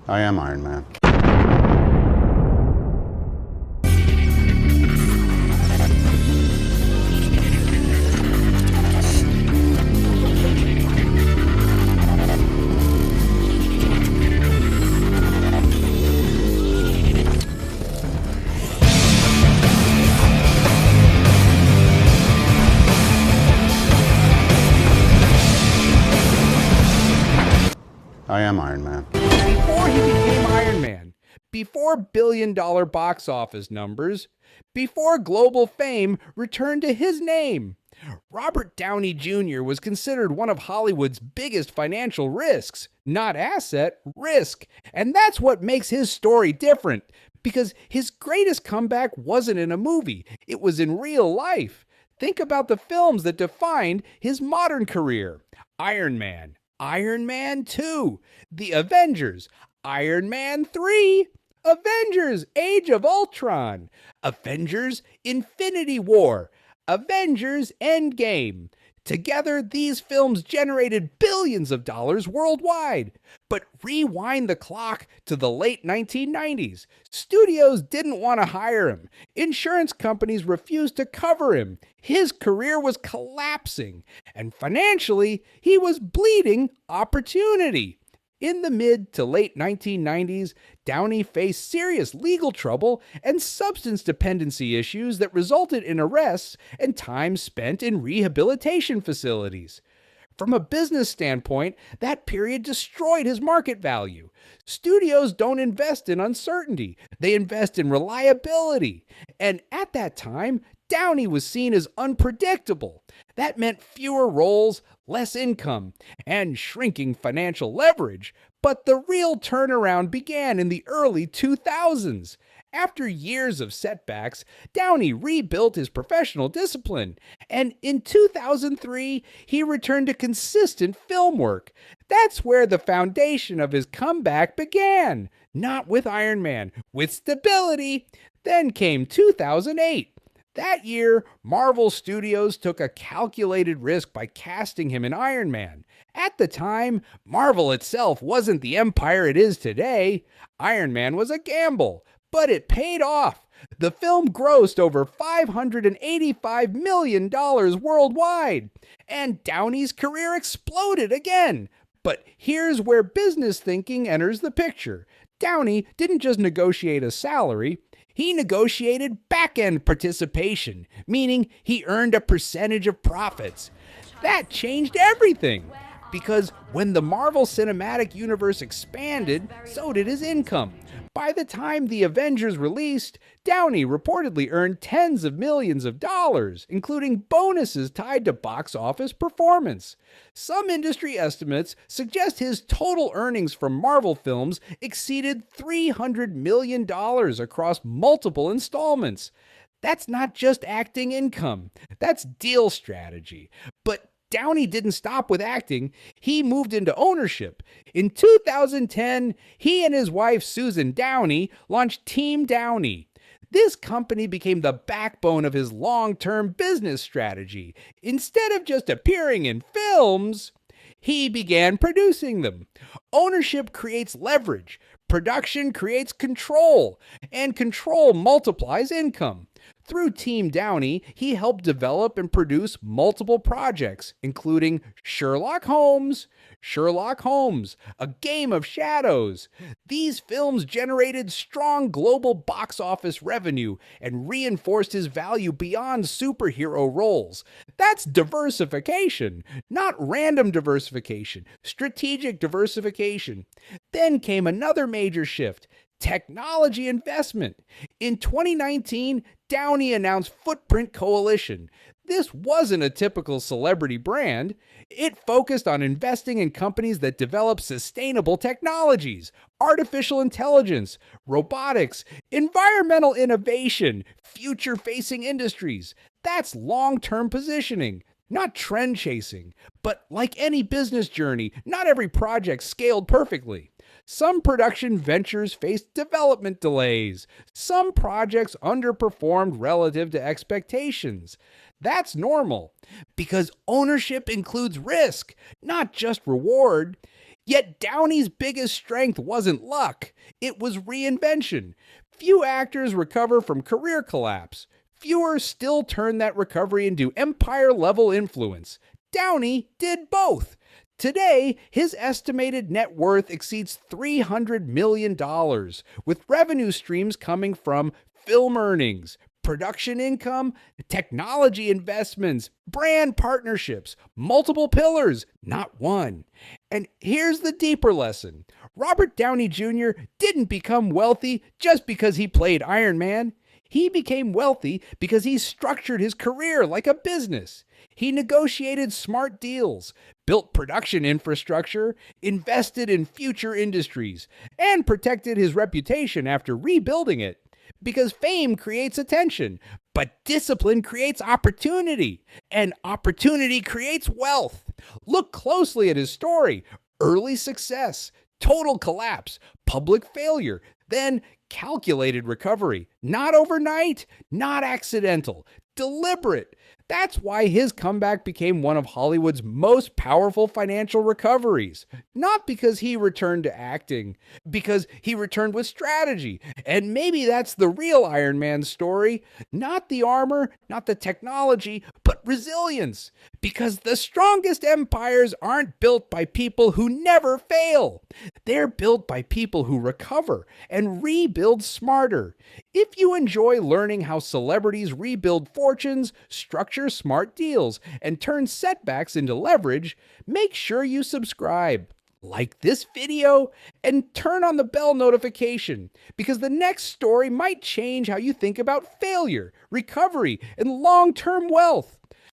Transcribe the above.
I am Iron Man. I am Iron Man. Before he became Iron Man, before billion-dollar box office numbers, before global fame returned to his name, Robert Downey Jr. was considered one of Hollywood's biggest financial risks, not asset, risk. And that's what makes his story different, because his greatest comeback wasn't in a movie, it was in real life. Think about the films that defined his modern career. Iron Man, Iron Man 2, The Avengers, Iron Man 3, Avengers Age of Ultron, Avengers Infinity War, Avengers Endgame. Together, these films generated billions of dollars worldwide. But rewind the clock to the late 1990s. Studios didn't want to hire him. Insurance companies refused to cover him. His career was collapsing. And financially, he was bleeding opportunity. In the mid to late 1990s, Downey faced serious legal trouble and substance dependency issues that resulted in arrests and time spent in rehabilitation facilities. From a business standpoint, that period destroyed his market value. Studios don't invest in uncertainty, they invest in reliability. And at that time, Downey was seen as unpredictable. That meant fewer roles, less income, and shrinking financial leverage. But the real turnaround began in the early 2000s. After years of setbacks, Downey rebuilt his professional discipline, and in 2003, he returned to consistent film work. That's where the foundation of his comeback began. Not with Iron Man, with stability. Then came 2008. That year, Marvel Studios took a calculated risk by casting him in Iron Man. At the time, Marvel itself wasn't the empire it is today. Iron Man was a gamble, but it paid off. The film grossed over $585 million worldwide, and Downey's career exploded again. But here's where business thinking enters the picture. Downey didn't just negotiate a salary, he negotiated backend participation, meaning he earned a percentage of profits. That changed everything, because when the Marvel Cinematic Universe expanded, so did his income. By the time The Avengers released, Downey reportedly earned tens of millions of dollars, including bonuses tied to box office performance. Some industry estimates suggest his total earnings from Marvel films exceeded $300 million across multiple installments. That's not just acting income, that's deal strategy. But Downey didn't stop with acting, he moved into ownership. In 2010, he and his wife Susan Downey launched Team Downey. This company became the backbone of his long-term business strategy. Instead of just appearing in films, he began producing them. Ownership creates leverage, production creates control, and control multiplies income. Through Team Downey, he helped develop and produce multiple projects, including Sherlock Holmes, A Game of Shadows. These films generated strong global box office revenue and reinforced his value beyond superhero roles. That's diversification, not random diversification, strategic diversification. Then came another major shift. Technology investment. In 2019, Downey announced Footprint Coalition. This wasn't a typical celebrity brand. It focused on investing in companies that develop sustainable technologies, artificial intelligence, robotics, environmental innovation, future-facing industries. That's long-term positioning, not trend chasing. But like any business journey, not every project scaled perfectly. Some production ventures faced development delays. Some projects underperformed relative to expectations. That's normal, because ownership includes risk, not just reward. Yet Downey's biggest strength wasn't luck, it was reinvention. Few actors recover from career collapse. Fewer still turn that recovery into empire-level influence. Downey did both. Today, his estimated net worth exceeds $300 million, with revenue streams coming from film earnings, production income, technology investments, brand partnerships, multiple pillars, not one. And here's the deeper lesson. Robert Downey Jr. didn't become wealthy just because he played Iron Man. He became wealthy because he structured his career like a business. He negotiated smart deals, built production infrastructure, invested in future industries, and protected his reputation after rebuilding it. Because fame creates attention, but discipline creates opportunity, and opportunity creates wealth. Look closely at his story. Early success, total collapse, public failure, then calculated recovery. Not overnight, not accidental, deliberate. That's why his comeback became one of Hollywood's most powerful financial recoveries. Not because he returned to acting, because he returned with strategy. And maybe that's the real Iron Man story. Not the armor, not the technology, but resilience. Because the strongest empires aren't built by people who never fail. They're built by people who recover and rebuild smarter. If you enjoy learning how celebrities rebuild fortunes, structure smart deals, and turn setbacks into leverage, make sure you subscribe, like this video, and turn on the bell notification, because the next story might change how you think about failure, recovery, and long-term wealth.